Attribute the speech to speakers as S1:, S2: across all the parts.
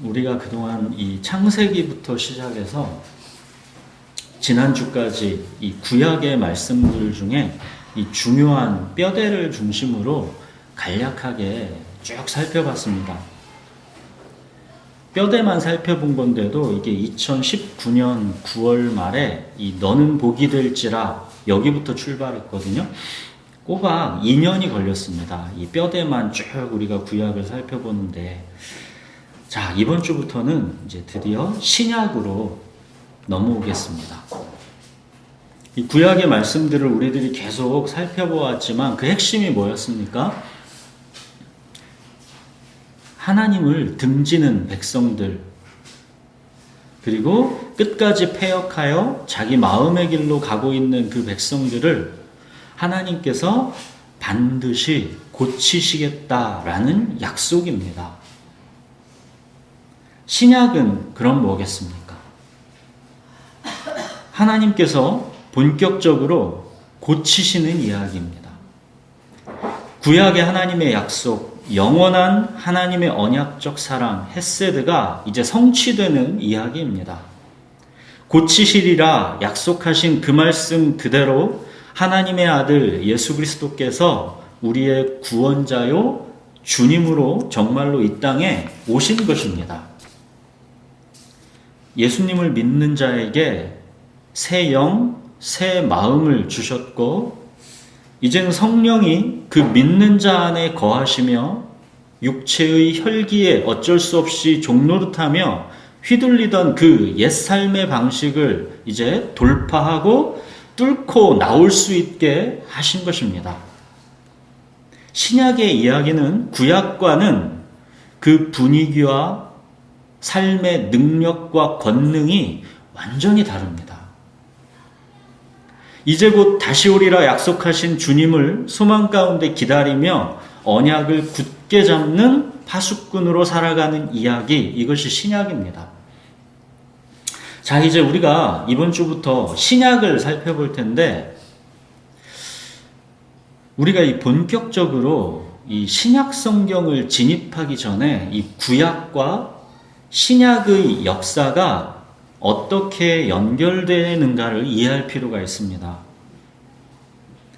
S1: 우리가 그동안 이 창세기부터 시작해서 지난주까지 이 구약의 말씀들 중에 이 중요한 뼈대를 중심으로 간략하게 쭉 살펴봤습니다. 뼈대만 살펴본 건데도 이게 2019년 9월 말에 이 너는 복이 될지라 여기부터 출발했거든요. 꼬박 2년이 걸렸습니다. 이 뼈대만 쭉 우리가 구약을 살펴보는데, 자, 이번 주부터는 이제 드디어 신약으로 넘어오겠습니다. 이 구약의 말씀들을 우리들이 계속 살펴보았지만 그 핵심이 뭐였습니까? 하나님을 등지는 백성들, 그리고 끝까지 패역하여 자기 마음의 길로 가고 있는 그 백성들을 하나님께서 반드시 고치시겠다라는 약속입니다. 신약은 그럼 뭐겠습니까? 하나님께서 본격적으로 고치시는 이야기입니다. 구약의 하나님의 약속, 영원한 하나님의 언약적 사랑, 헤세드가 이제 성취되는 이야기입니다. 고치시리라 약속하신 그 말씀 그대로 하나님의 아들 예수 그리스도께서 우리의 구원자요 주님으로 정말로 이 땅에 오신 것입니다. 예수님을 믿는 자에게 새 영, 새 마음을 주셨고, 이제는 성령이 그 믿는 자 안에 거하시며 육체의 혈기에 어쩔 수 없이 종노릇하며 휘둘리던 그 옛 삶의 방식을 이제 돌파하고 뚫고 나올 수 있게 하신 것입니다. 신약의 이야기는 구약과는 그 분위기와 삶의 능력과 권능이 완전히 다릅니다. 이제 곧 다시 오리라 약속하신 주님을 소망 가운데 기다리며 언약을 굳게 잡는 파수꾼으로 살아가는 이야기, 이것이 신약입니다. 자, 이제 우리가 이번 주부터 신약을 살펴볼 텐데, 우리가 이 본격적으로 이 신약 성경을 진입하기 전에 이 구약과 신약의 역사가 어떻게 연결되는가를 이해할 필요가 있습니다.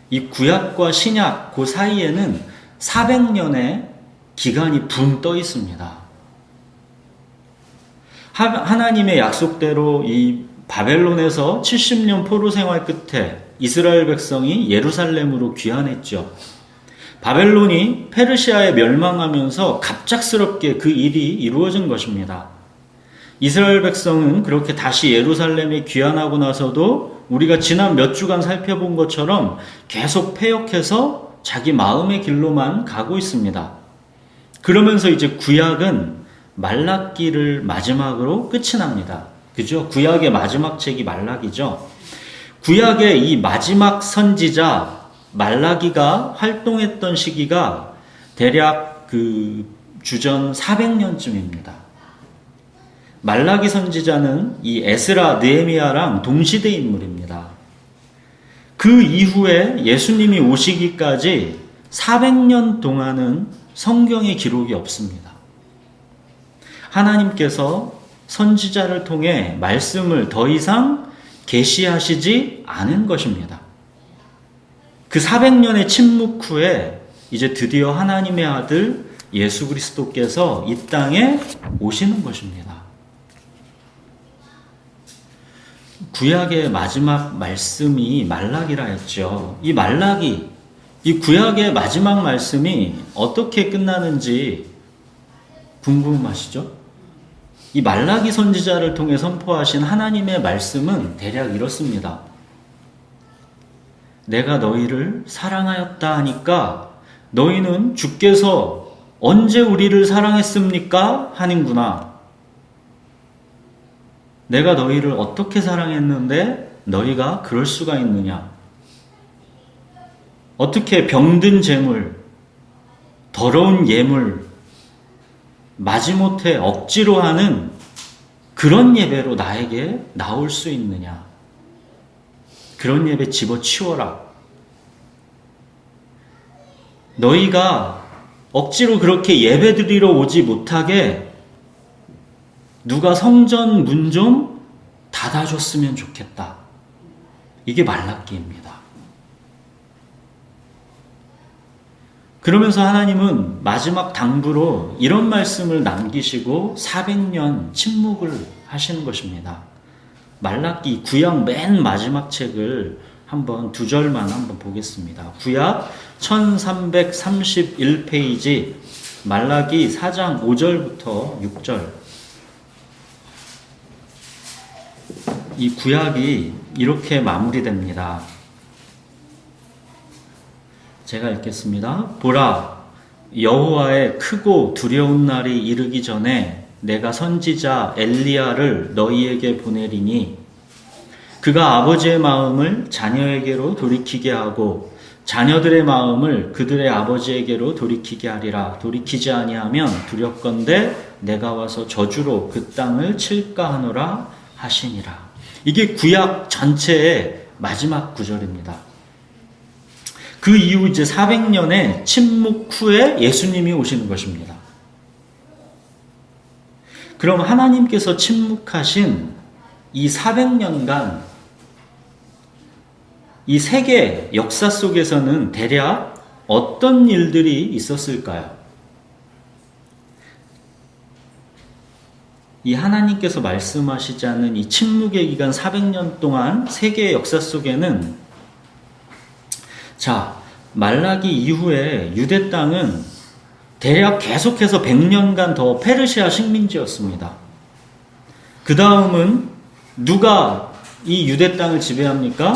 S1: 이 구약과 신약 그 사이에는 400년의 기간이 붕 떠 있습니다. 하나님의 약속대로 이 바벨론에서 70년 포로 생활 끝에 이스라엘 백성이 예루살렘으로 귀환했죠. 바벨론이 페르시아에 멸망하면서 갑작스럽게 그 일이 이루어진 것입니다. 이스라엘 백성은 그렇게 다시 예루살렘에 귀환하고 나서도 우리가 지난 몇 주간 살펴본 것처럼 계속 패역해서 자기 마음의 길로만 가고 있습니다. 그러면서 이제 구약은 말라기를 마지막으로 끝이 납니다. 그죠? 구약의 마지막 책이 말라기죠. 구약의 이 마지막 선지자 말라기가 활동했던 시기가 대략 그 주전 400년쯤입니다. 말라기 선지자는 이 에스라, 느헤미야랑 동시대 인물입니다. 그 이후에 예수님이 오시기까지 400년 동안은 성경의 기록이 없습니다. 하나님께서 선지자를 통해 말씀을 더 이상 계시하시지 않은 것입니다. 그 400년의 침묵 후에 이제 드디어 하나님의 아들 예수 그리스도께서 이 땅에 오시는 것입니다. 구약의 마지막 말씀이 말라기라 했죠. 이 말라기, 이 구약의 마지막 말씀이 어떻게 끝나는지 궁금하시죠? 이 말라기 선지자를 통해 선포하신 하나님의 말씀은 대략 이렇습니다. 내가 너희를 사랑하였다 하니까 너희는 주께서 언제 우리를 사랑했습니까? 하는구나. 내가 너희를 어떻게 사랑했는데 너희가 그럴 수가 있느냐? 어떻게 병든 재물, 더러운 예물, 마지못해 억지로 하는 그런 예배로 나에게 나올 수 있느냐? 그런 예배 집어치워라. 너희가 억지로 그렇게 예배드리러 오지 못하게 누가 성전 문 좀 닫아줬으면 좋겠다. 이게 말라기입니다. 그러면서 하나님은 마지막 당부로 이런 말씀을 남기시고 400년 침묵을 하시는 것입니다. 말라기 구약 맨 마지막 책을 한번 두 절만 한번 보겠습니다. 구약 1331페이지 말라기 4장 5절부터 6절. 이 구약이 이렇게 마무리됩니다. 제가 읽겠습니다. 보라, 여호와의 크고 두려운 날이 이르기 전에 내가 선지자 엘리야를 너희에게 보내리니 그가 아버지의 마음을 자녀에게로 돌이키게 하고 자녀들의 마음을 그들의 아버지에게로 돌이키게 하리라. 돌이키지 아니하면 두렵건대 내가 와서 저주로 그 땅을 칠까 하노라 하시니라. 이게 구약 전체의 마지막 구절입니다. 그 이후 이제 400년의 침묵 후에 예수님이 오시는 것입니다. 그럼 하나님께서 침묵하신 이 400년간 이 세계 역사 속에서는 대략 어떤 일들이 있었을까요? 이 하나님께서 말씀하시지 않는 이 침묵의 기간 400년 동안 세계의 역사 속에는 말라기 이후에 유대 땅은 대략 계속해서 100년간 더 페르시아 식민지였습니다. 그 다음은 누가 이 유대 땅을 지배합니까?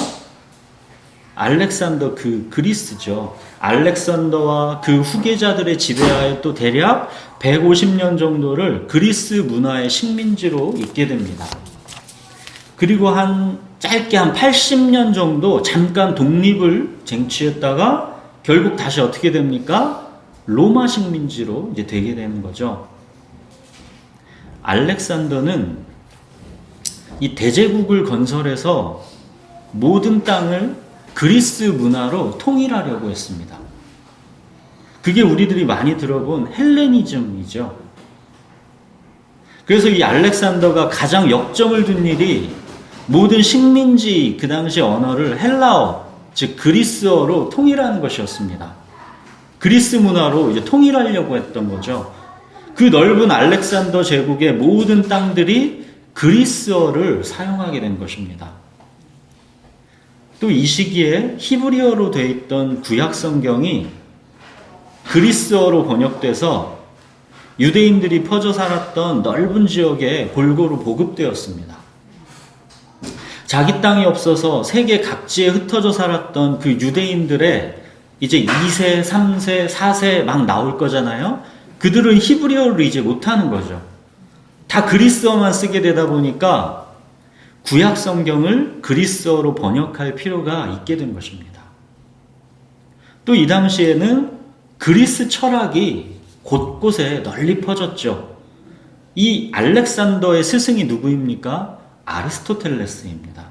S1: 알렉산더 그리스죠. 알렉산더와 그 후계자들의 지배하에 또 대략 150년 정도를 그리스 문화의 식민지로 있게 됩니다. 그리고 짧게 한 80년 정도 잠깐 독립을 쟁취했다가 결국 다시 어떻게 됩니까? 로마 식민지로 이제 되게 되는 거죠. 알렉산더는 이 대제국을 건설해서 모든 땅을 그리스 문화로 통일하려고 했습니다. 그게 우리들이 많이 들어본 헬레니즘이죠. 그래서 이 알렉산더가 가장 역점을 둔 일이 모든 식민지 그 당시 언어를 헬라어, 즉 그리스어로 통일하는 것이었습니다. 그리스 문화로 이제 통일하려고 했던 거죠. 그 넓은 알렉산더 제국의 모든 땅들이 그리스어를 사용하게 된 것입니다. 또 이 시기에 히브리어로 되어 있던 구약 성경이 그리스어로 번역돼서 유대인들이 퍼져 살았던 넓은 지역에 골고루 보급되었습니다. 자기 땅이 없어서 세계 각지에 흩어져 살았던 그 유대인들의 이제 2세, 3세, 4세 막 나올 거잖아요. 그들은 히브리어를 이제 못하는 거죠. 다 그리스어만 쓰게 되다 보니까 구약 성경을 그리스어로 번역할 필요가 있게 된 것입니다. 또 이 당시에는 그리스 철학이 곳곳에 널리 퍼졌죠. 이 알렉산더의 스승이 누구입니까? 아리스토텔레스입니다.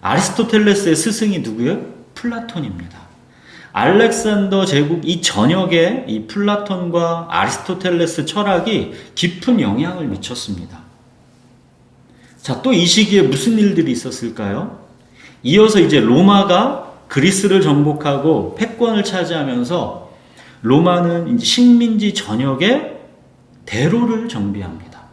S1: 아리스토텔레스의 스승이 누구예요? 플라톤입니다. 알렉산더 제국 이 전역에 이 플라톤과 아리스토텔레스 철학이 깊은 영향을 미쳤습니다. 또 이 시기에 무슨 일들이 있었을까요? 이어서 이제 로마가 그리스를 정복하고 패권을 차지하면서 로마는 이제 식민지 전역에 대로를 정비합니다.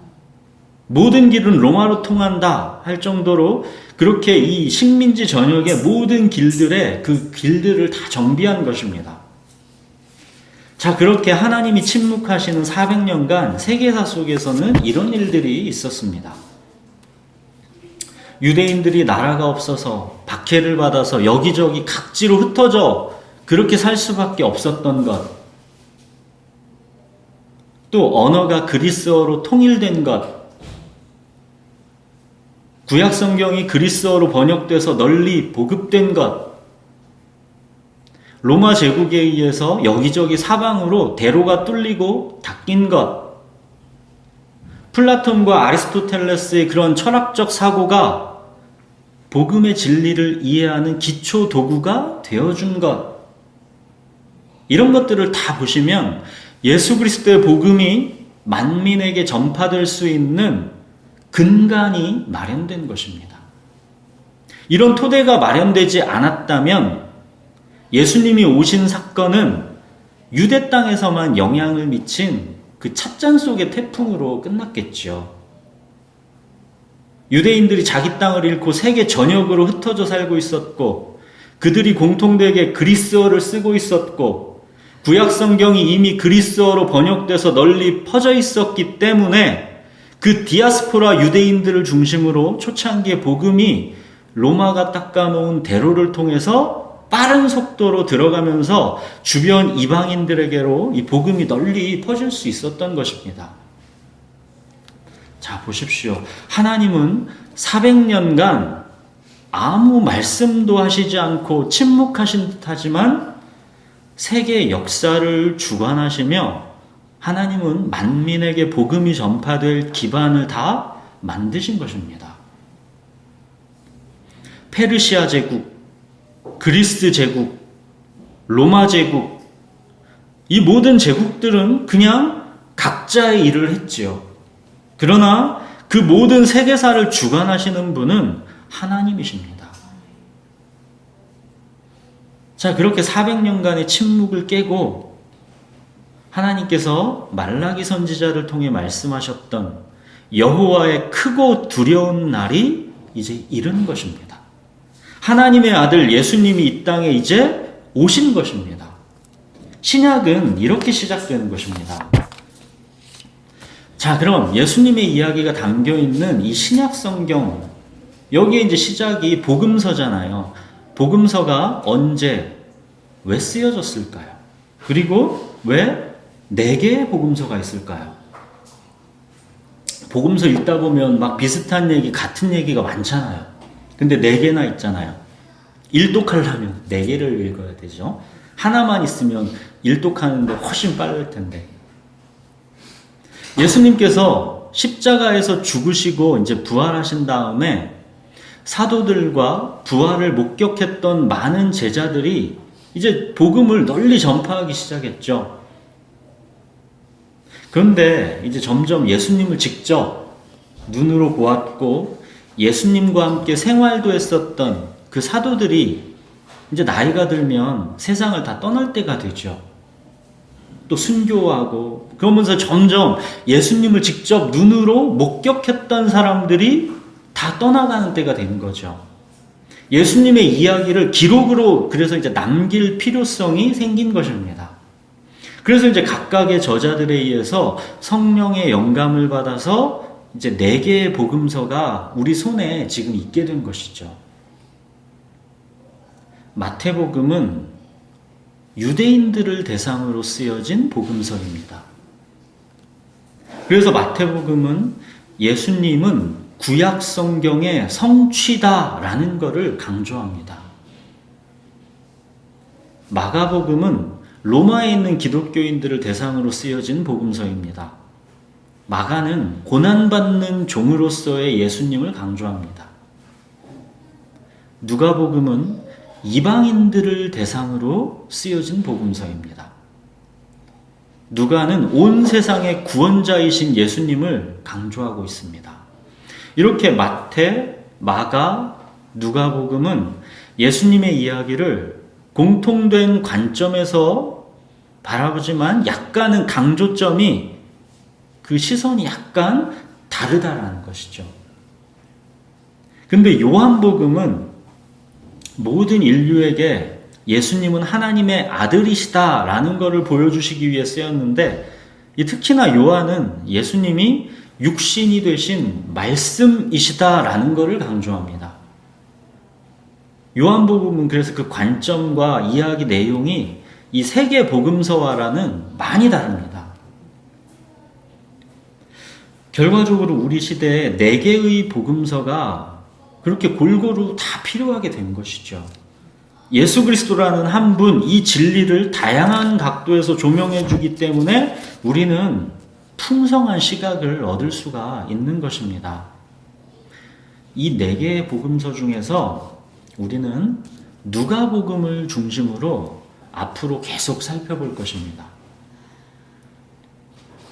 S1: 모든 길은 로마로 통한다 할 정도로 그렇게 이 식민지 전역의 모든 길들의 그 길들을 다 정비한 것입니다. 그렇게 하나님이 침묵하시는 400년간 세계사 속에서는 이런 일들이 있었습니다. 유대인들이 나라가 없어서 박해를 받아서 여기저기 각지로 흩어져 그렇게 살 수밖에 없었던 것, 또 언어가 그리스어로 통일된 것, 구약 성경이 그리스어로 번역돼서 널리 보급된 것, 로마 제국에 의해서 여기저기 사방으로 대로가 뚫리고 닫힌 것, 플라톤과 아리스토텔레스의 그런 철학적 사고가 복음의 진리를 이해하는 기초 도구가 되어준 것, 이런 것들을 다 보시면 예수 그리스도의 복음이 만민에게 전파될 수 있는 근간이 마련된 것입니다. 이런 토대가 마련되지 않았다면 예수님이 오신 사건은 유대 땅에서만 영향을 미친 그 찻잔 속의 태풍으로 끝났겠죠. 유대인들이 자기 땅을 잃고 세계 전역으로 흩어져 살고 있었고, 그들이 공통되게 그리스어를 쓰고 있었고, 구약 성경이 이미 그리스어로 번역돼서 널리 퍼져 있었기 때문에 그 디아스포라 유대인들을 중심으로 초창기의 복음이 로마가 닦아놓은 대로를 통해서 빠른 속도로 들어가면서 주변 이방인들에게로 이 복음이 널리 퍼질 수 있었던 것입니다. 자, 보십시오. 하나님은 400년간 아무 말씀도 하시지 않고 침묵하신 듯하지만 세계 역사를 주관하시며 하나님은 만민에게 복음이 전파될 기반을 다 만드신 것입니다. 페르시아 제국, 그리스 제국, 로마 제국, 이 모든 제국들은 그냥 각자의 일을 했지요. 그러나 그 모든 세계사를 주관하시는 분은 하나님이십니다. 자, 그렇게 400년간의 침묵을 깨고 하나님께서 말라기 선지자를 통해 말씀하셨던 여호와의 크고 두려운 날이 이제 이른 것입니다. 하나님의 아들 예수님이 이 땅에 이제 오신 것입니다. 신약은 이렇게 시작되는 것입니다. 자, 그럼 예수님의 이야기가 담겨 있는 이 신약 성경, 여기에 이제 시작이 복음서잖아요. 복음서가 언제, 왜 쓰여졌을까요? 그리고 왜 4개의 복음서가 있을까요? 복음서 읽다 보면 막 비슷한 얘기, 같은 얘기가 많잖아요. 근데 4개나 있잖아요. 일독하려면 4개를 읽어야 되죠. 하나만 있으면 일독하는데 훨씬 빠를 텐데. 예수님께서 십자가에서 죽으시고 이제 부활하신 다음에 사도들과 부활을 목격했던 많은 제자들이 이제 복음을 널리 전파하기 시작했죠. 그런데 이제 점점 예수님을 직접 눈으로 보았고 예수님과 함께 생활도 했었던 그 사도들이 이제 나이가 들면 세상을 다 떠날 때가 되죠. 또 순교하고 그러면서 점점 예수님을 직접 눈으로 목격했던 사람들이 다 떠나가는 때가 되는 거죠. 예수님의 이야기를 기록으로 그래서 이제 남길 필요성이 생긴 것입니다. 그래서 이제 각각의 저자들에 의해서 성령의 영감을 받아서 이제 4개의 복음서가 우리 손에 지금 있게 된 것이죠. 마태복음은 유대인들을 대상으로 쓰여진 복음서입니다. 그래서 마태복음은 예수님은 구약 성경의 성취다라는 것을 강조합니다. 마가복음은 로마에 있는 기독교인들을 대상으로 쓰여진 복음서입니다. 마가는 고난받는 종으로서의 예수님을 강조합니다. 누가복음은 이방인들을 대상으로 쓰여진 복음서입니다. 누가는 온 세상의 구원자이신 예수님을 강조하고 있습니다. 이렇게 마태, 마가, 누가복음은 예수님의 이야기를 공통된 관점에서 바라보지만 약간은 강조점이 그 시선이 약간 다르다라는 것이죠. 근데 요한복음은 모든 인류에게 예수님은 하나님의 아들이시다라는 것을 보여주시기 위해 쓰였는데 특히나 요한은 예수님이 육신이 되신 말씀이시다라는 것을 강조합니다. 요한복음은 그래서 그 관점과 이야기 내용이 이 3개 복음서와라는 많이 다릅니다. 결과적으로 우리 시대에 4개의 복음서가 그렇게 골고루 다 필요하게 된 것이죠. 예수 그리스도라는 한 분, 이 진리를 다양한 각도에서 조명해 주기 때문에 우리는 풍성한 시각을 얻을 수가 있는 것입니다. 이 4개의 복음서 중에서 우리는 누가복음을 중심으로 앞으로 계속 살펴볼 것입니다.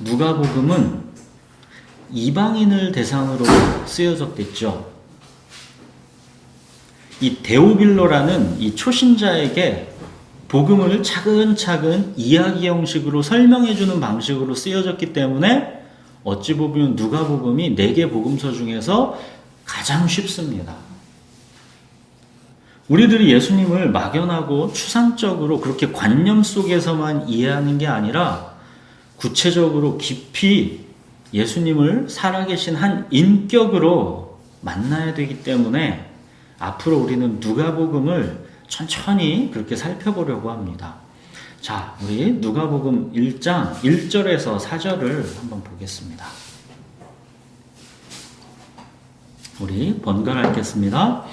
S1: 누가복음은 이방인을 대상으로 쓰여졌겠죠. 이 데오빌로라는 이 초신자에게 복음을 차근차근 이야기 형식으로 설명해주는 방식으로 쓰여졌기 때문에 어찌 보면 누가복음이 4개 복음서 중에서 가장 쉽습니다. 우리들이 예수님을 막연하고 추상적으로 그렇게 관념 속에서만 이해하는 게 아니라 구체적으로 깊이 예수님을 살아계신 한 인격으로 만나야 되기 때문에 앞으로 우리는 누가복음을 천천히 그렇게 살펴보려고 합니다. 자, 우리 누가복음 1장 1절에서 4절을 한번 보겠습니다. 우리 번갈아 읽겠습니다.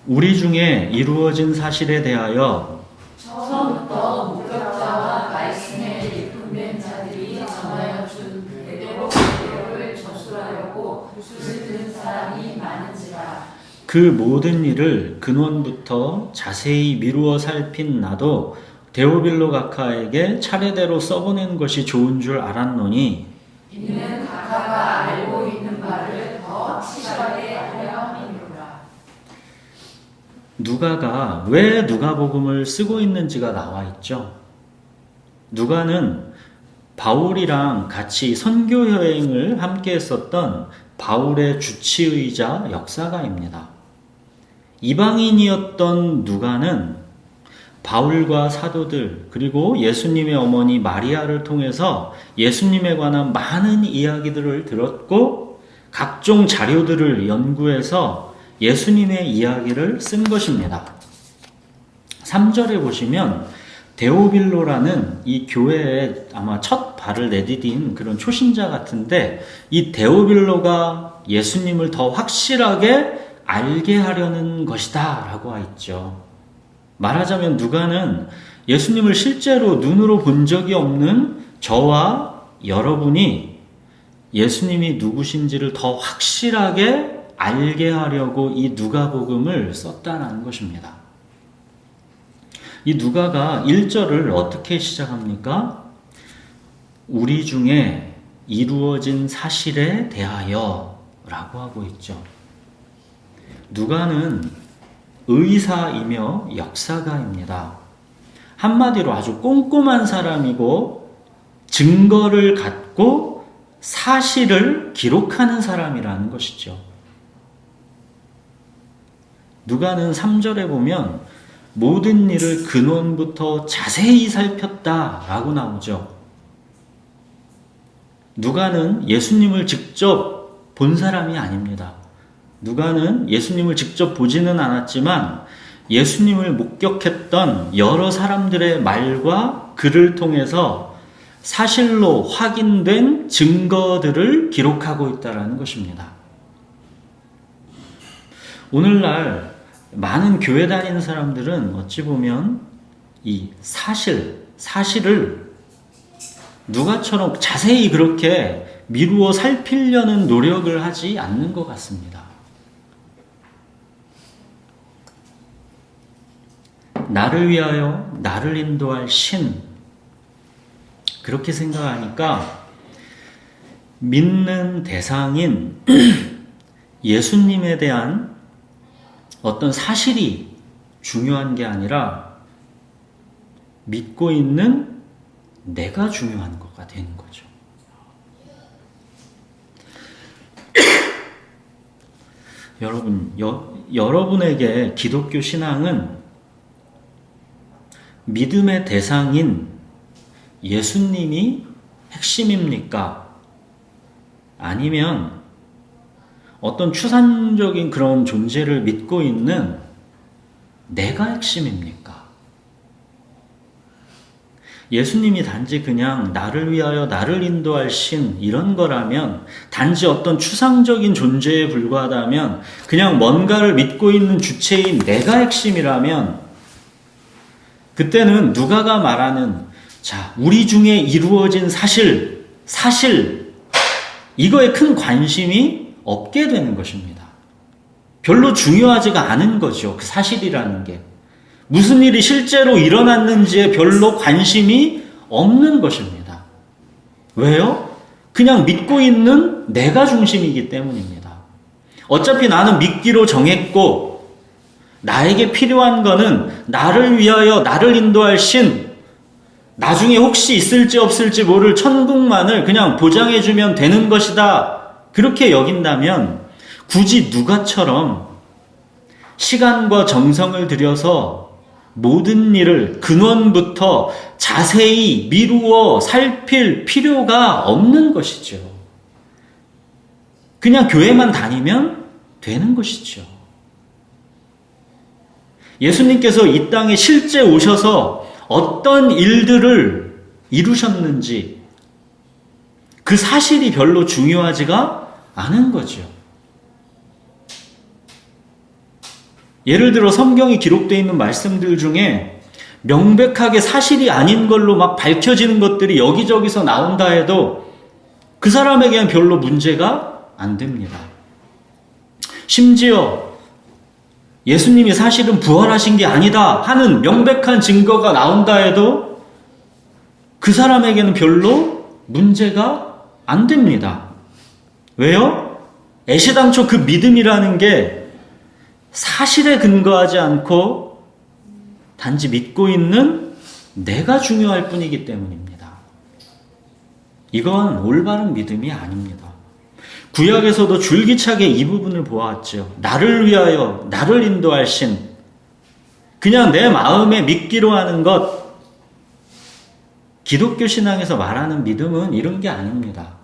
S1: 우리 중에 이루어진 사실에 대하여
S2: 처음부터 목격자와 말씀에 입금된 자들이 전하여 준 대대로를 저술하려고 붓을 든 사람이 많은지라.
S1: 그 모든 일을 근원부터 자세히 미루어 살핀 나도 데오빌로 각하에게 차례대로 써보낸 것이 좋은 줄 알았노니
S2: 이는 각하가 알고 있는 바를 더 확실하게 하려 함이로라.
S1: 누가가 왜 누가복음을 쓰고 있는지가 나와 있죠. 누가는 바울이랑 같이 선교 여행을 함께 했었던 바울의 주치의자 역사가입니다. 이방인이었던 누가는 바울과 사도들 그리고 예수님의 어머니 마리아를 통해서 예수님에 관한 많은 이야기들을 들었고 각종 자료들을 연구해서 예수님의 이야기를 쓴 것입니다. 3절에 보시면 데오빌로라는 이 교회에 아마 첫 발을 내디딘 그런 초신자 같은데 이 데오빌로가 예수님을 더 확실하게 알게 하려는 것이다 라고 하 있죠. 말하자면 누가는 예수님을 실제로 눈으로 본 적이 없는 저와 여러분이 예수님이 누구신지를 더 확실하게 알게 하려고 이 누가복음을 썼다는 것입니다. 이 누가가 1절을 어떻게 시작합니까? 우리 중에 이루어진 사실에 대하여 라고 하고 있죠. 누가는 의사이며 역사가입니다. 한마디로 아주 꼼꼼한 사람이고 증거를 갖고 사실을 기록하는 사람이라는 것이죠. 누가는 3절에 보면 모든 일을 근원부터 자세히 살폈다라고 나오죠. 누가는 예수님을 직접 본 사람이 아닙니다. 누가는 예수님을 직접 보지는 않았지만 예수님을 목격했던 여러 사람들의 말과 글을 통해서 사실로 확인된 증거들을 기록하고 있다는 것입니다. 오늘날 많은 교회 다니는 사람들은 어찌 보면 이 사실을 누가처럼 자세히 그렇게 미루어 살피려는 노력을 하지 않는 것 같습니다. 나를 위하여 나를 인도할 신, 그렇게 생각하니까 믿는 대상인 예수님에 대한 어떤 사실이 중요한 게 아니라 믿고 있는 내가 중요한 거가 되는 거죠. 여러분, 여러분에게 기독교 신앙은 믿음의 대상인 예수님이 핵심입니까? 아니면 어떤 추상적인 그런 존재를 믿고 있는 내가 핵심입니까? 예수님이 단지 그냥 나를 위하여 나를 인도할 신 이런 거라면, 단지 어떤 추상적인 존재에 불과하다면, 그냥 뭔가를 믿고 있는 주체인 내가 핵심이라면, 그때는 누가가 말하는 자, 우리 중에 이루어진 사실 이거에 큰 관심이 없게 되는 것입니다. 별로 중요하지가 않은 거죠. 그 사실이라는 게. 무슨 일이 실제로 일어났는지에 별로 관심이 없는 것입니다. 왜요? 그냥 믿고 있는 내가 중심이기 때문입니다. 어차피 나는 믿기로 정했고 나에게 필요한 거는 나를 위하여 나를 인도할 신, 나중에 혹시 있을지 없을지 모를 천국만을 그냥 보장해주면 되는 것이다. 그렇게 여긴다면 굳이 누가처럼 시간과 정성을 들여서 모든 일을 근원부터 자세히 미루어 살필 필요가 없는 것이죠. 그냥 교회만 다니면 되는 것이죠. 예수님께서 이 땅에 실제 오셔서 어떤 일들을 이루셨는지 그 사실이 별로 중요하지가 않은 거죠. 예를 들어 성경에 기록되어 있는 말씀들 중에 명백하게 사실이 아닌 걸로 막 밝혀지는 것들이 여기저기서 나온다 해도 그 사람에게는 별로 문제가 안 됩니다. 심지어 예수님이 사실은 부활하신 게 아니다 하는 명백한 증거가 나온다 해도 그 사람에게는 별로 문제가 안 됩니다. 왜요? 애시당초 그 믿음이라는 게 사실에 근거하지 않고 단지 믿고 있는 내가 중요할 뿐이기 때문입니다. 이건 올바른 믿음이 아닙니다. 구약에서도 줄기차게 이 부분을 보았죠. 나를 위하여 나를 인도할 신, 그냥 내 마음에 믿기로 하는 것. 기독교 신앙에서 말하는 믿음은 이런 게 아닙니다.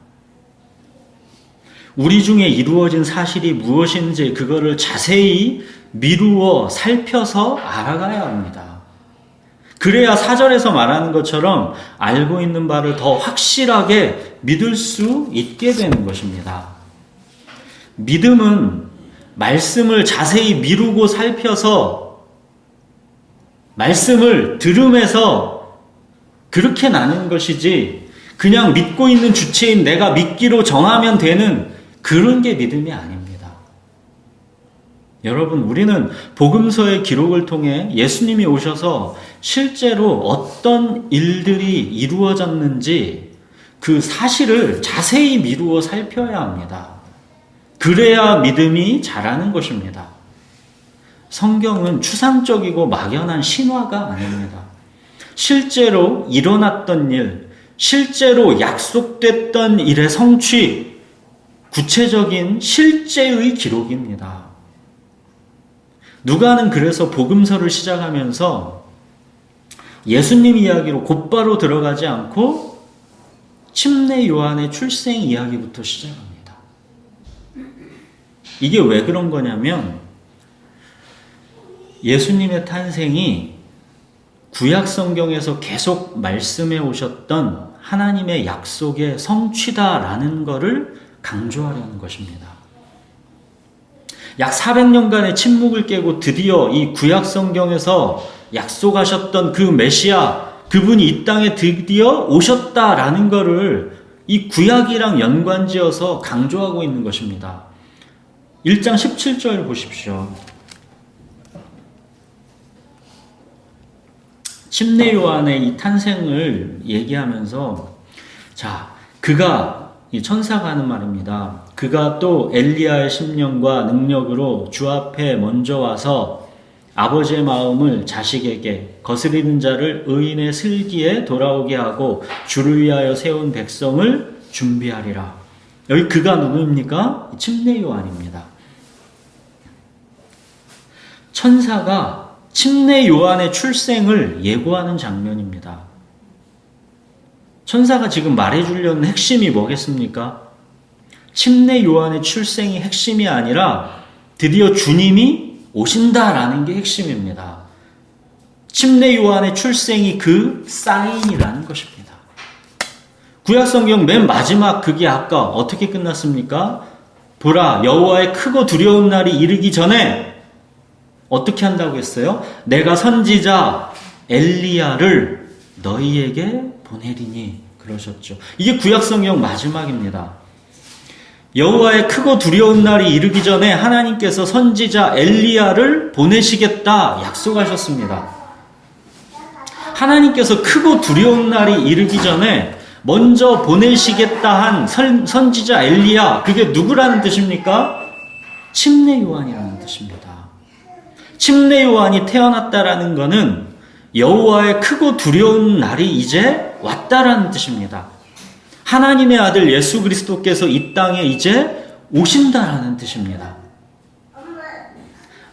S1: 우리 중에 이루어진 사실이 무엇인지 그거를 자세히 미루어 살펴서 알아가야 합니다. 그래야 사절에서 말하는 것처럼 알고 있는 바를 더 확실하게 믿을 수 있게 되는 것입니다. 믿음은 말씀을 자세히 미루고 살펴서 말씀을 들음에서 그렇게 나는 것이지 그냥 믿고 있는 주체인 내가 믿기로 정하면 되는 그런 게 믿음이 아닙니다. 여러분, 우리는 복음서의 기록을 통해 예수님이 오셔서 실제로 어떤 일들이 이루어졌는지 그 사실을 자세히 미루어 살펴야 합니다. 그래야 믿음이 자라는 것입니다. 성경은 추상적이고 막연한 신화가 아닙니다. 실제로 일어났던 일, 실제로 약속됐던 일의 성취, 구체적인 실제의 기록입니다. 누가는 그래서 복음서를 시작하면서 예수님 이야기로 곧바로 들어가지 않고 침례 요한의 출생 이야기부터 시작합니다. 이게 왜 그런 거냐면 예수님의 탄생이 구약 성경에서 계속 말씀해 오셨던 하나님의 약속의 성취다라는 것을 강조하려는 것입니다. 약 400년간의 침묵을 깨고 드디어 이 구약 성경에서 약속하셨던 그 메시아, 그분이 이 땅에 드디어 오셨다라는 것을 이 구약이랑 연관지어서 강조하고 있는 것입니다. 1장 17절 보십시오. 침례 요한의 이 탄생을 얘기하면서 자, 그가 이 천사가 하는 말입니다. 그가 또 엘리야의 심령과 능력으로 주 앞에 먼저 와서 아버지의 마음을 자식에게 거스리는 자를 의인의 슬기에 돌아오게 하고 주를 위하여 세운 백성을 준비하리라. 여기 그가 누구입니까? 침례 요한입니다. 천사가 침례 요한의 출생을 예고하는 장면입니다. 천사가 지금 말해주려는 핵심이 뭐겠습니까? 침례 요한의 출생이 핵심이 아니라 드디어 주님이 오신다라는 게 핵심입니다. 침례 요한의 출생이 그 사인이라는 것입니다. 구약성경 맨 마지막 그게 아까 어떻게 끝났습니까? 보라, 여호와의 크고 두려운 날이 이르기 전에 어떻게 한다고 했어요? 내가 선지자 엘리야를 너희에게 보내리니 그러셨죠. 이게 구약성경 마지막입니다. 여호와의 크고 두려운 날이 이르기 전에 하나님께서 선지자 엘리야를 보내시겠다 약속하셨습니다. 하나님께서 크고 두려운 날이 이르기 전에 먼저 보내시겠다 한 선지자 엘리야, 그게 누구라는 뜻입니까? 침례 요한이라는 뜻입니다. 침례 요한이 태어났다라는 것은 여호와의 크고 두려운 날이 이제 왔다라는 뜻입니다. 하나님의 아들 예수 그리스도께서 이 땅에 이제 오신다라는 뜻입니다.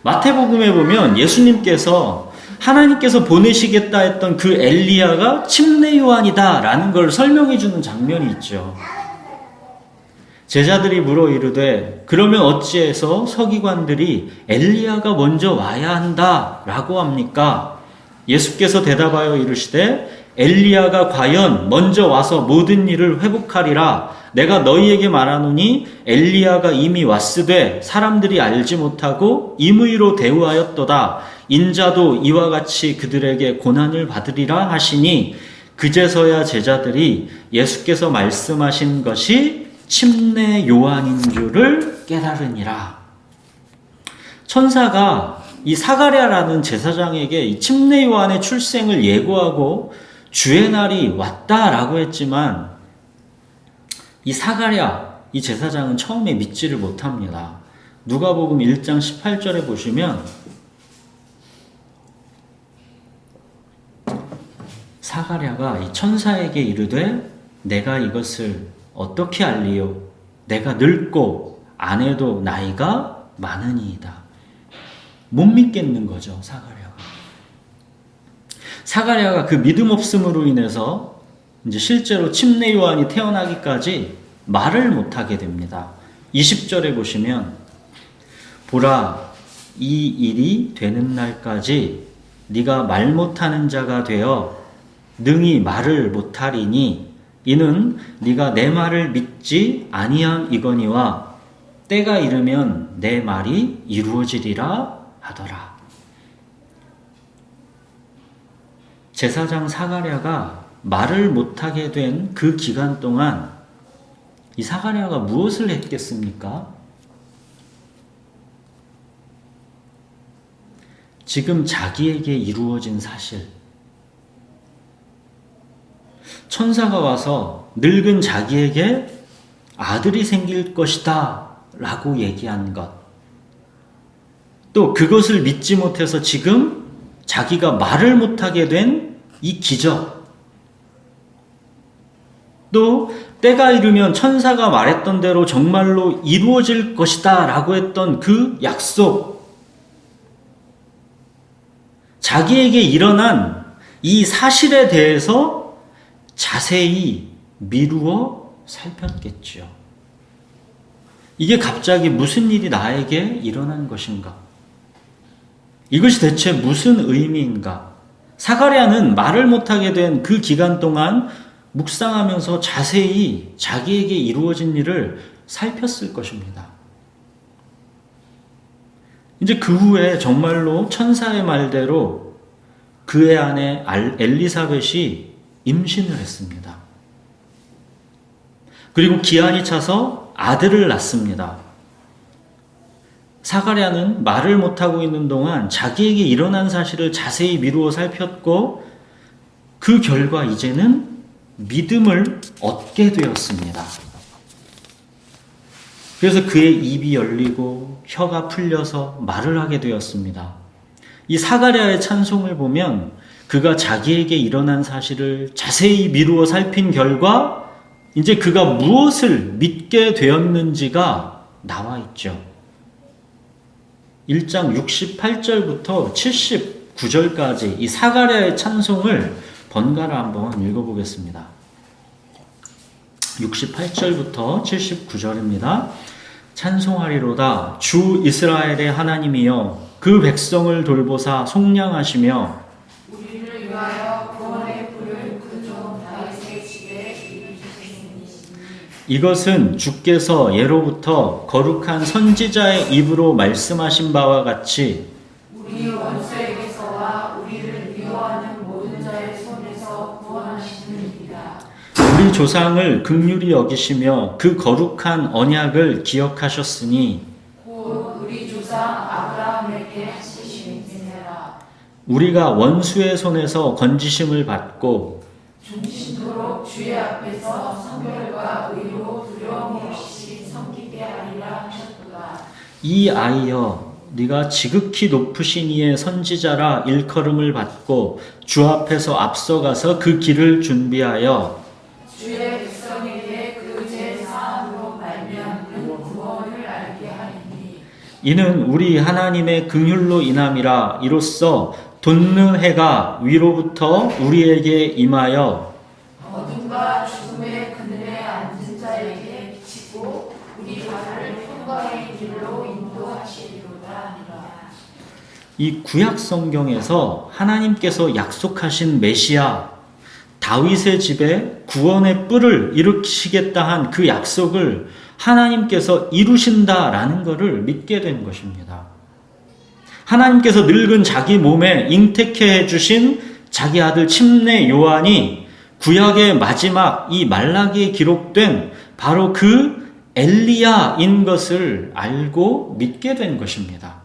S1: 마태복음에 보면 예수님께서 하나님께서 보내시겠다 했던 그 엘리야가 침례 요한이다라는 걸 설명해 주는 장면이 있죠. 제자들이 물어 이르되 그러면 어찌해서 서기관들이 엘리야가 먼저 와야 한다라고 합니까? 예수께서 대답하여 이르시되 엘리야가 과연 먼저 와서 모든 일을 회복하리라. 내가 너희에게 말하노니 엘리야가 이미 왔으되 사람들이 알지 못하고 임의로 대우하였도다. 인자도 이와 같이 그들에게 고난을 받으리라 하시니 그제서야 제자들이 예수께서 말씀하신 것이 침례 요한인 줄을 깨달으니라. 천사가 이 사가랴라는 제사장에게 이 침례 요한의 출생을 예고하고 주의 날이 왔다라고 했지만 이 사가랴, 이 제사장은 처음에 믿지를 못합니다. 누가복음 1장 18절에 보시면 사가랴가 이 천사에게 이르되 내가 이것을 어떻게 알리요? 내가 늙고 아내도 나이가 많으니이다. 못 믿겠는 거죠, 사가랴가. 사가랴가 그 믿음 없음으로 인해서 이제 실제로 침례 요한이 태어나기까지 말을 못하게 됩니다. 20절에 보시면 보라, 이 일이 되는 날까지 네가 말 못하는 자가 되어 능히 말을 못하리니 이는 네가 내 말을 믿지 아니한 이거니와 때가 이르면 내 말이 이루어지리라 하더라. 제사장 사가랴가 말을 못하게 된 그 기간 동안 이 사가랴가 무엇을 했겠습니까? 지금 자기에게 이루어진 사실, 천사가 와서 늙은 자기에게 아들이 생길 것이다 라고 얘기한 것, 또 그것을 믿지 못해서 지금 자기가 말을 못하게 된 이 기적, 또 때가 이르면 천사가 말했던 대로 정말로 이루어질 것이다 라고 했던 그 약속, 자기에게 일어난 이 사실에 대해서 자세히 미루어 살폈겠죠. 이게 갑자기 무슨 일이 나에게 일어난 것인가? 이것이 대체 무슨 의미인가? 사가랴는 말을 못하게 된 그 기간 동안 묵상하면서 자세히 자기에게 이루어진 일을 살폈을 것입니다. 이제 그 후에 정말로 천사의 말대로 그의 아내 엘리사벳이 임신을 했습니다. 그리고 기한이 차서 아들을 낳습니다. 사가랴는 말을 못하고 있는 동안 자기에게 일어난 사실을 자세히 미루어 살폈고 그 결과 이제는 믿음을 얻게 되었습니다. 그래서 그의 입이 열리고 혀가 풀려서 말을 하게 되었습니다. 이 사가랴의 찬송을 보면 그가 자기에게 일어난 사실을 자세히 미루어 살핀 결과 이제 그가 무엇을 믿게 되었는지가 나와 있죠. 1장 68절부터 79절까지 이 사가랴의 찬송을 번갈아 한번 읽어보겠습니다. 68절부터 79절입니다. 찬송하리로다. 주 이스라엘의 하나님이여 그 백성을 돌보사 속량하시며
S2: 우리를 위하여 구원의 불을 그종 다윗의 집에 이루셨으니
S1: 이것은 주께서 예로부터 거룩한 선지자의 입으로 말씀하신 바와 같이
S2: 우리 원수에게서와 우리를 미워하는 모든 자의 손에서 구원하시는 일이다.
S1: 우리 조상을 긍휼히 여기시며 그 거룩한 언약을 기억하셨으니
S2: 곧 우리 조상 아브라함에게 하시신 은혜라.
S1: 우리가 원수의 손에서 건지심을 받고
S2: 중심토록 주의 앞에서
S1: 이 아이여 네가 지극히 높으신 이의 선지자라 일컬음을 받고 주 앞에서 앞서가서 그 길을 준비하여
S2: 주의 백성에게 그 제사함으로 말미암는 구원을 알게 하리니
S1: 이는 우리 하나님의 긍휼로 인함이라. 이로써 돋는 해가 위로부터 우리에게 임하여
S2: 어둠과 죽음의 그늘에 앉은 자에게 비치고 우리 발을 평강의 길로 인도하시리로다 하니라.
S1: 이 구약 성경에서 하나님께서 약속하신 메시아 다윗의 집에 구원의 뿔을 일으키시겠다 한 그 약속을 하나님께서 이루신다라는 것을 믿게 된 것입니다. 하나님께서 늙은 자기 몸에 잉태케 해주신 자기 아들 침례 요한이 구약의 마지막 이 말라기에 기록된 바로 그 엘리야인 것을 알고 믿게 된 것입니다.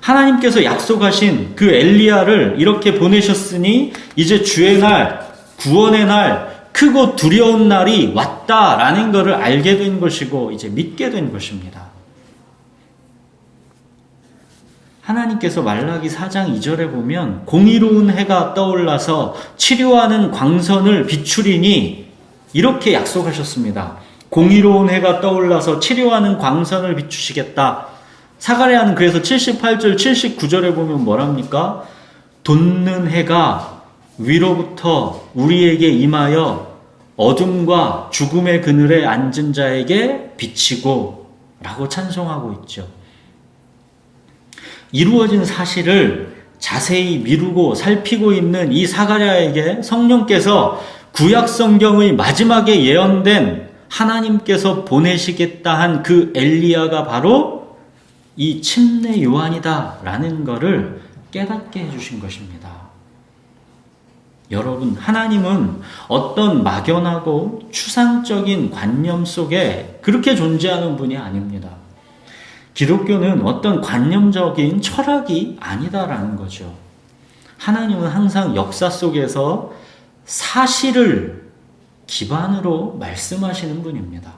S1: 하나님께서 약속하신 그 엘리야를 이렇게 보내셨으니 이제 주의 날, 구원의 날, 크고 두려운 날이 왔다라는 것을 알게 된 것이고 이제 믿게 된 것입니다. 하나님께서 말라기 4장 2절에 보면 공의로운 해가 떠올라서 치료하는 광선을 비추리니 이렇게 약속하셨습니다. 공의로운 해가 떠올라서 치료하는 광선을 비추시겠다. 사가랴는 그래서 78절 79절에 보면 뭐랍니까? 돋는 해가 위로부터 우리에게 임하여 어둠과 죽음의 그늘에 앉은 자에게 비치고 라고 찬송하고 있죠. 이루어진 사실을 자세히 미루고 살피고 있는 이 사가랴에게 성령께서 구약 성경의 마지막에 예언된 하나님께서 보내시겠다 한 그 엘리야가 바로 이 침례 요한이다라는 것을 깨닫게 해주신 것입니다. 여러분, 하나님은 어떤 막연하고 추상적인 관념 속에 그렇게 존재하는 분이 아닙니다. 기독교는 어떤 관념적인 철학이 아니다라는 거죠. 하나님은 항상 역사 속에서 사실을 기반으로 말씀하시는 분입니다.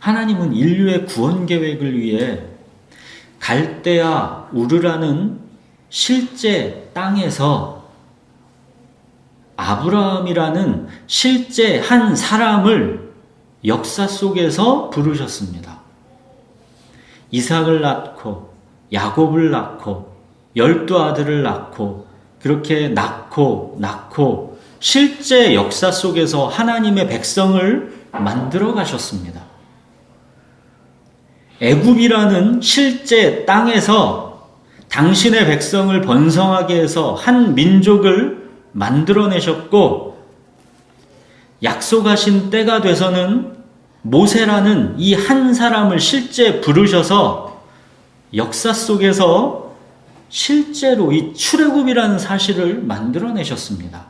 S1: 하나님은 인류의 구원 계획을 위해 갈대아 우르라는 실제 땅에서 아브라함이라는 실제 한 사람을 역사 속에서 부르셨습니다. 이삭을 낳고 야곱을 낳고 12아들을 낳고 그렇게 낳고 실제 역사 속에서 하나님의 백성을 만들어 가셨습니다. 애굽이라는 실제 땅에서 당신의 백성을 번성하게 해서 한 민족을 만들어내셨고 약속하신 때가 돼서는 모세라는 이 한 사람을 실제 부르셔서 역사 속에서 실제로 이 출애굽이라는 사실을 만들어내셨습니다.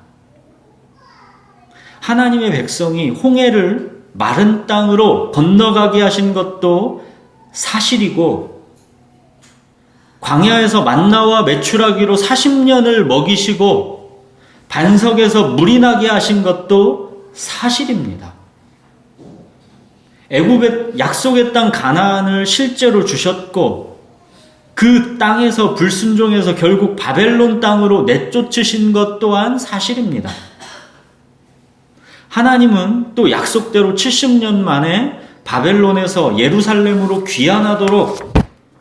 S1: 하나님의 백성이 홍해를 마른 땅으로 건너가게 하신 것도 사실이고 광야에서 만나와 메추라기로 40년을 먹이시고 반석에서 물이 나게 하신 것도 사실입니다. 애굽의 약속의 땅 가나안을 실제로 주셨고 그 땅에서 불순종해서 결국 바벨론 땅으로 내쫓으신 것 또한 사실입니다. 하나님은 또 약속대로 70년 만에 바벨론에서 예루살렘으로 귀환하도록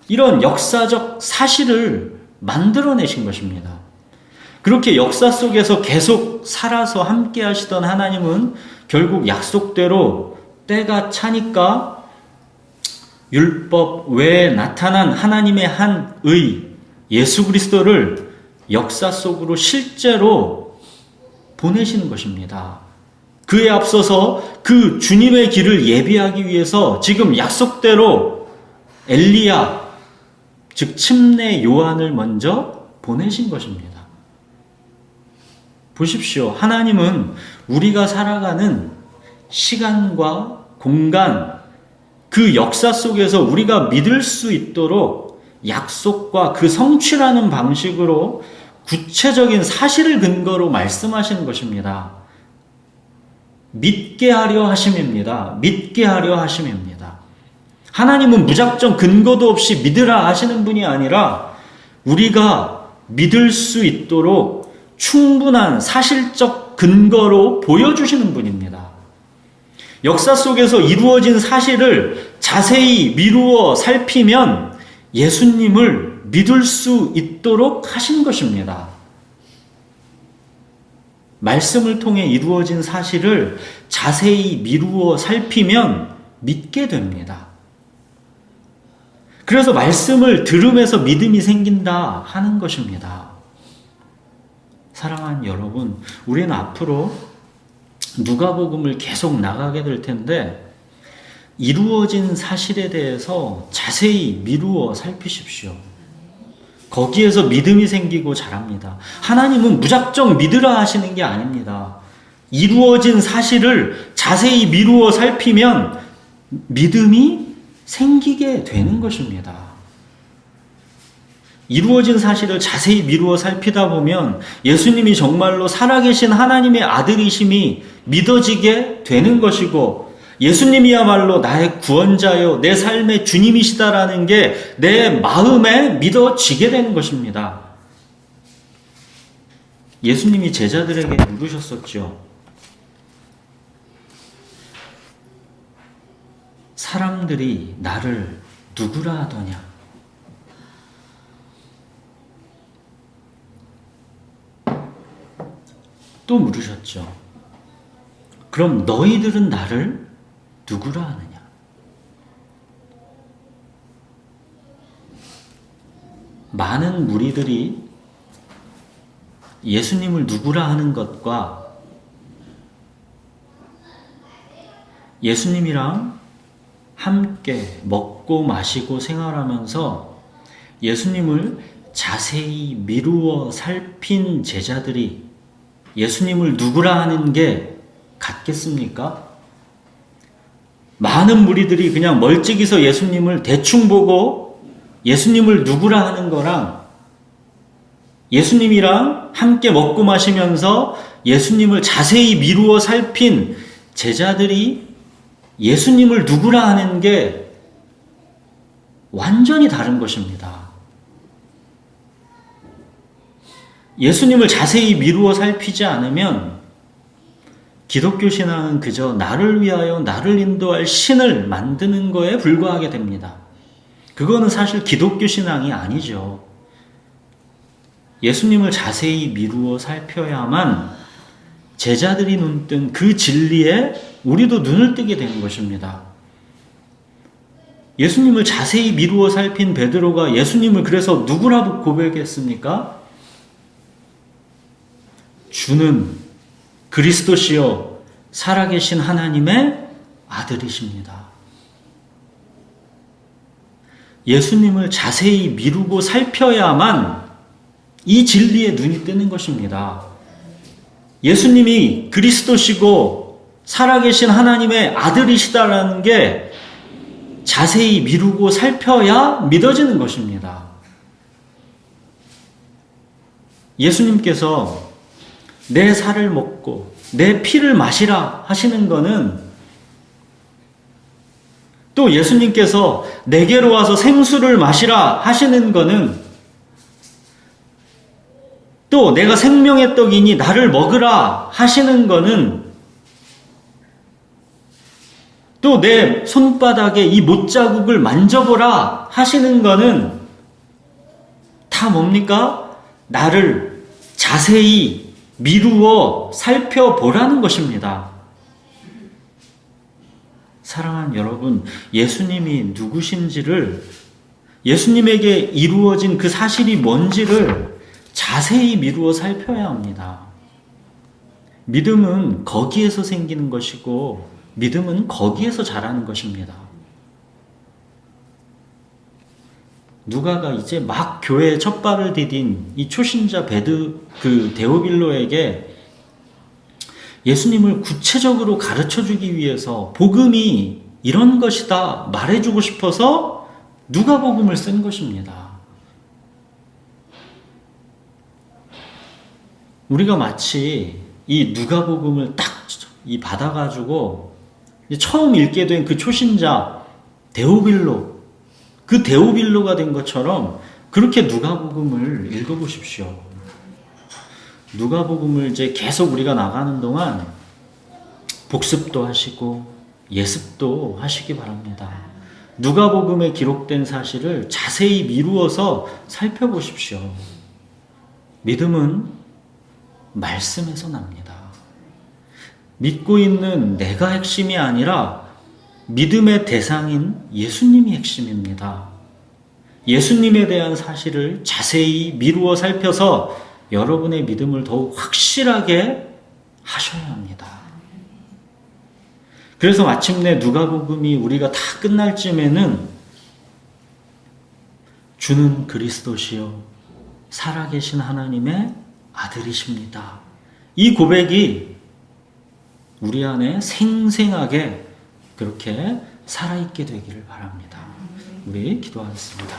S1: 이런 역사적 사실을 만들어내신 것입니다. 그렇게 역사 속에서 계속 살아서 함께 하시던 하나님은 결국 약속대로 때가 차니까 율법 외에 나타난 하나님의 한 의 예수 그리스도를 역사 속으로 실제로 보내시는 것입니다. 그에 앞서서 그 주님의 길을 예비하기 위해서 지금 약속대로 엘리야, 즉 침례 요한을 먼저 보내신 것입니다. 보십시오. 하나님은 우리가 살아가는 시간과 공간, 그 역사 속에서 우리가 믿을 수 있도록 약속과 그 성취라는 방식으로 구체적인 사실을 근거로 말씀하시는 것입니다. 믿게 하려 하심입니다. 믿게 하려 하심입니다. 하나님은 무작정 근거도 없이 믿으라 하시는 분이 아니라 우리가 믿을 수 있도록 충분한 사실적 근거로 보여주시는 분입니다. 역사 속에서 이루어진 사실을 자세히 미루어 살피면 예수님을 믿을 수 있도록 하신 것입니다. 말씀을 통해 이루어진 사실을 자세히 미루어 살피면 믿게 됩니다. 그래서 말씀을 들으면서 믿음이 생긴다 하는 것입니다. 사랑하는 여러분, 우리는 앞으로 누가복음을 계속 나가게 될 텐데 이루어진 사실에 대해서 자세히 미루어 살피십시오. 거기에서 믿음이 생기고 자랍니다. 하나님은 무작정 믿으라 하시는 게 아닙니다. 이루어진 사실을 자세히 미루어 살피면 믿음이 생기게 되는 것입니다. 이루어진 사실을 자세히 미루어 살피다 보면 예수님이 정말로 살아계신 하나님의 아들이심이 믿어지게 되는 것이고, 예수님이야말로 나의 구원자요 내 삶의 주님이시다라는 게 내 마음에 믿어지게 되는 것입니다. 예수님이 제자들에게 물으셨었죠. 사람들이 나를 누구라 하더냐? 또 물으셨죠. 그럼 너희들은 나를 누구라 하느냐? 많은 무리들이 예수님을 누구라 하는 것과 예수님이랑 함께 먹고 마시고 생활하면서 예수님을 자세히 미루어 살핀 제자들이 예수님을 누구라 하는 게 같겠습니까? 많은 무리들이 그냥 멀찍이서 예수님을 대충 보고 예수님을 누구라 하는 거랑 예수님이랑 함께 먹고 마시면서 예수님을 자세히 미루어 살핀 제자들이 예수님을 누구라 하는 게 완전히 다른 것입니다. 예수님을 자세히 미루어 살피지 않으면 기독교 신앙은 그저 나를 위하여 나를 인도할 신을 만드는 거에 불과하게 됩니다. 그거는 사실 기독교 신앙이 아니죠. 예수님을 자세히 미루어 살펴야만 제자들이 눈뜬 그 진리에 우리도 눈을 뜨게 되는 것입니다. 예수님을 자세히 미루어 살핀 베드로가 예수님을 그래서 누구라고 고백했습니까? 주는 그리스도시요 살아계신 하나님의 아들이십니다. 예수님을 자세히 미루고 살펴야만 이 진리에 눈이 뜨는 것입니다. 예수님이 그리스도시고 살아계신 하나님의 아들이시다라는 게 자세히 미루고 살펴야 믿어지는 것입니다. 예수님께서 내 살을 먹고 내 피를 마시라 하시는 것은, 또 예수님께서 내게로 와서 생수를 마시라 하시는 것은, 또 내가 생명의 떡이니 나를 먹으라 하시는 것은, 또 내 손바닥에 이 못자국을 만져보라 하시는 것은 다 뭡니까? 나를 자세히 미루어 살펴보라는 것입니다. 사랑하는 여러분, 예수님이 누구신지를, 예수님에게 이루어진 그 사실이 뭔지를 자세히 미루어 살펴야 합니다. 믿음은 거기에서 생기는 것이고 믿음은 거기에서 자라는 것입니다. 누가가 이제 막 교회에 첫 발을 디딘 이 초신자 데오빌로에게 예수님을 구체적으로 가르쳐주기 위해서 복음이 이런 것이다 말해주고 싶어서 누가복음을 쓴 것입니다. 우리가 마치 이 누가복음을 딱 받아가지고 처음 읽게 된 그 초신자 데오빌로, 그 데오빌로가 된 것처럼 그렇게 누가복음을 읽어보십시오. 누가복음을 이제 계속 우리가 나가는 동안 복습도 하시고 예습도 하시기 바랍니다. 누가복음에 기록된 사실을 자세히 미루어서 살펴보십시오. 믿음은 말씀에서 납니다. 믿고 있는 내가 핵심이 아니라 믿음의 대상인 예수님이 핵심입니다. 예수님에 대한 사실을 자세히 미루어 살펴서 여러분의 믿음을 더욱 확실하게 하셔야 합니다. 그래서 마침내 누가복음이 우리가 다 끝날 쯤에는 주는 그리스도시요 살아계신 하나님의 아들이십니다. 이 고백이 우리 안에 생생하게 그렇게 살아있게 되기를 바랍니다. 우리 기도하겠습니다.